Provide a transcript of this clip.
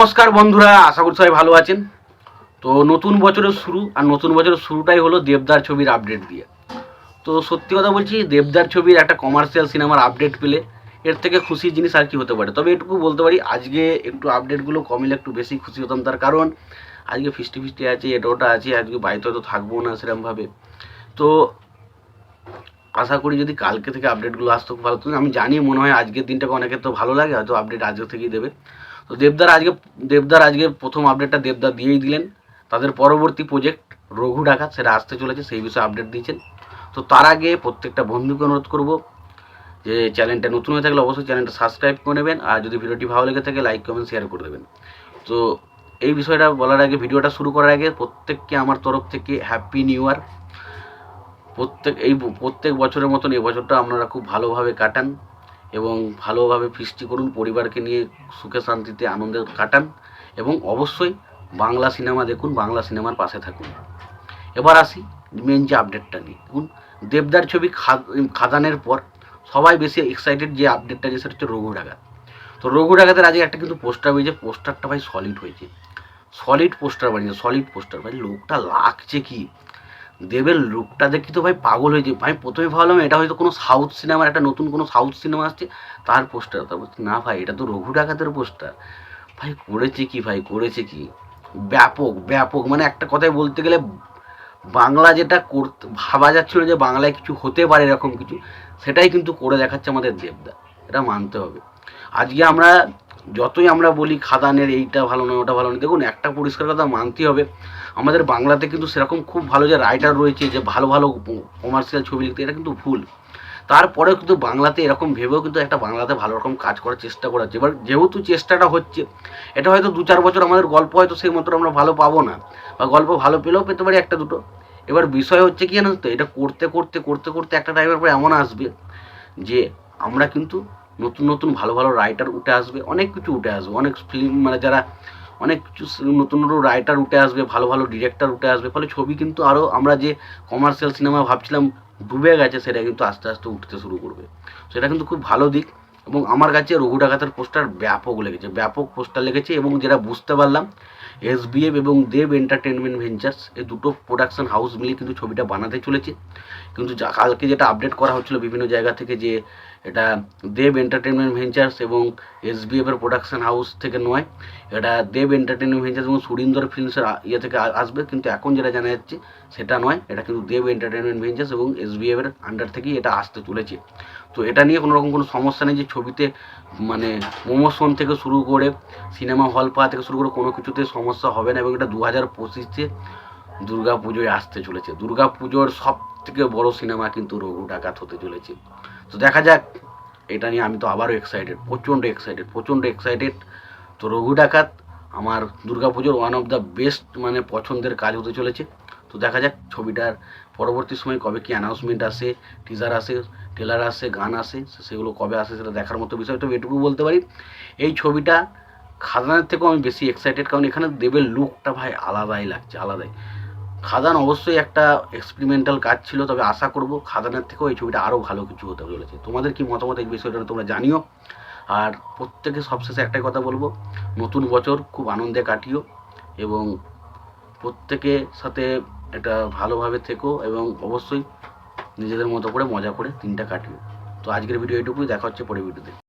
নমস্কার বন্ধুরা, আশা করি সবাই ভালো আছেন। তো নতুন বছরের শুরু, আর নতুন বছরের শুরুটাই হলো দেবদার ছবির আপডেট দিয়ে। তো সত্যি কথা বলছি, দেবদার ছবির একটা কমার্শিয়াল সিনেমার আপডেট পেলে এর থেকে খুশির জিনিস আর কি হতে পারে। তবে এটুকু বলতে পারি, আজকে একটু আপডেটগুলো কমিলে একটু বেশি খুশি হতাম। তার কারণ আজকে ফিস্টি ফিস্টি আছে, এটা ওটা আছে, আজকে বাড়িতে হয়তো থাকবো না সেরকমভাবে। তো আশা করি যদি কালকে থেকে আপডেটগুলো আসতো খুব ভালো হতো। আমি জানি মনে হয় আজকের দিনটাকে অনেকের তো ভালো লাগে, হয়তো আপডেট আজকে থেকেই দেবে। তো দেবদার আজকে প্রথম আপডেটটা দেবদার দিয়েই দিলেন। তাদের পরবর্তী প্রজেক্ট রঘু ডাকাত সেটা আসতে চলেছে, সেই বিষয়ে আপডেট দিয়েছেন। তো তার আগে প্রত্যেকটা বন্ধুকে অনুরোধ করব যে চ্যানেলটা নতুন হয়ে থাকলে অবশ্যই চ্যানেলটা সাবস্ক্রাইব করে নেবেন, আর যদি ভিডিওটি ভালো লেগে থাকে লাইক কমেন্ট শেয়ার করে দেবেন। তো এই বিষয়টা বলার আগে, ভিডিওটা শুরু করার আগে প্রত্যেককে আমার তরফ থেকে হ্যাপি নিউ ইয়ার। প্রত্যেক বছরের মতন এই বছরটা আপনারা খুব ভালোভাবে কাটান এবং ভালোভাবে ফিস্টি করুন, পরিবারকে নিয়ে সুখে শান্তিতে আনন্দে কাটান এবং অবশ্যই বাংলা সিনেমা দেখুন, বাংলা সিনেমার পাশে থাকুন। এবার আসি মেন যে আপডেটটা নিয়ে। দেখুন, দেবদার ছবি খাদানের পর সবাই বেশি এক্সাইটেড যে আপডেটটা, যে সেটা হচ্ছে রঘু ডাকাত। তো রঘু ডাকাতের আজকে একটা কিন্তু পোস্টার বেরিয়েছে, পোস্টারটা ভাই সলিড হয়েছে, সলিড পোস্টার বানিয়েছে, সলিড পোস্টার। ভাই লোকটা লাগছে কি, দেবের লুকটা দেখি তো ভাই পাগল হয়েছে। ভাই প্রথমে ভাবলাম এটা হয়তো কোনো সাউথ সিনেমার, একটা নতুন কোনো সাউথ সিনেমা আসছে তার পোস্টার। তারপর না ভাই, এটা তো রঘু ডাকাতের পোস্টার। ভাই করেছে কি, ভাই করেছে কি, ব্যাপক ব্যাপক। মানে একটা কথায় বলতে গেলে, বাংলা যেটা করতে ভাবা যাচ্ছিল যে বাংলায় কিছু হতে পারে এরকম কিছু, সেটাই কিন্তু করে দেখাচ্ছে আমাদের দেবদা, এটা মানতে হবে। আজকে আমরা যতই আমরা বলি খাদানের এইটা ভালো নয় ওটা ভালো নয়, দেখুন একটা পরিষ্কার কথা মানতেই হবে, আমাদের বাংলাতে কিন্তু সেরকম খুব ভালো যে রাইটার রয়েছে যে ভালো ভালো কমার্শিয়াল ছবি লিখতে, এটা কিন্তু ভুল। তারপরেও কিন্তু বাংলাতে এরকম ভেবেও কিন্তু একটা বাংলাতে ভালো রকম কাজ করার চেষ্টা করা হচ্ছে। এবার যেহেতু চেষ্টাটা হচ্ছে, এটা হয়তো 2-4 বছর আমাদের গল্প হয়তো সেই মতো আমরা ভালো পাবো না, বা গল্প ভালো পেলেও পেতে পারি একটা দুটো। এবার বিষয় হচ্ছে কি জানো তো, এটা করতে করতে করতে করতে একটা টাইমের পরে এমন আসবে যে আমরা কিন্তু নতুন নতুন ভালো ভালো রাইটার উঠে আসবে, অনেক কিছু উঠে আসবে, অনেক ফিল্ম মানে যারা অনেক কিছু নতুন নতুন রাইটার উঠে আসবে, ভালো ভালো ডিরেক্টর উঠে আসবে, ফলে ছবি কিন্তু আরও আমরা যে কমার্শিয়াল সিনেমা ভাবছিলাম ডুবে গেছে, সেটা কিন্তু আস্তে আস্তে উঠতে শুরু করবে। সেটা কিন্তু খুব ভালো দিক। এবং আমার কাছে রঘু ডাকাতের পোস্টার ব্যাপক লেগেছে, ব্যাপক পোস্টার লেগেছে। এবং যেটা বুঝতে পারলাম, এসবিএফ এবং দেব এন্টারটেনমেন্ট ভেঞ্চার্স এই দুটো প্রোডাকশন হাউস মিলে কিন্তু ছবিটা বানাতে চলেছে। কিন্তু কালকে যেটা আপডেট করা হচ্ছিল বিভিন্ন জায়গা থেকে, যে এটা দেব এন্টারটেনমেন্ট ভেঞ্চার্স এবং এসবিএফের প্রোডাকশন হাউস থেকে নয়, এটা দেব এন্টারটেনমেন্ট ভেঞ্চার্স এবং সুরিন্দর ফিল্মসের ইয়ে থেকে আসবে। কিন্তু এখন যেটা জানা যাচ্ছে সেটা নয়, এটা কিন্তু দেব এন্টারটেনমেন্ট ভেঞ্চার্স এবং এসবিএফের আন্ডার থেকেই এটা আসতে চলেছে। তো এটা নিয়ে কোনো রকম কোনো সমস্যা নেই যে ছবিতে মানে প্রমোশন থেকে শুরু করে সিনেমা হল পাওয়া থেকে শুরু করে কোনো কিছুতে সমস্যা হবে না। এবং এটা 2025-এ দুর্গা পুজোয় আসতে চলেছে। দুর্গা পুজোর সব থেকে বড় সিনেমা কিন্তু রঘু ডাকাত হতে চলেছে। তো দেখা যাক, এটা নিয়ে আমি তো আবারও এক্সাইটেড, প্রচণ্ড এক্সাইটেড। তো রঘু ডাকাত আমার দুর্গা পুজোর ওয়ান অফ দ্য বেস্ট মানে পছন্দের কাজ হতে চলেছে। তো দেখা যাক ছবিটার পরবর্তী সময় কবে কি অ্যানাউন্সমেন্ট আসে, টিজার আসে, ট্রেলার আসে, গান আসে, সেগুলো কবে আসে সেটা দেখার মতো বিষয়। তবে এটুকু বলতে পারি, এই ছবিটা খাদানের থেকেও আমি বেশি এক্সাইটেড, কারণ এখানে দেবের লুকটা ভাই আলাদাই লাগছে, আলাদাই। খাদান অবশ্যই একটা এক্সপেরিমেন্টাল কাজ ছিল, তবে আশা করব খাদানের থেকেও এই ছবিটা আরও ভালো কিছু হতে চলেছে। তোমাদের কি মতামত এই বিষয়টা তোমরা জানিও। আর প্রত্যেকে সবশেষে একটাই কথা বলবো, নতুন বছর খুব আনন্দে কাটিও এবং প্রত্যেকের সাথে এটা ভালোভাবে থেকো এবং অবশ্যই নিজেদের মতো করে মজা করে দিনটা কাটিও। তো আজকের ভিডিও এটুকুই, দেখা হচ্ছে পরের ভিডিওতে।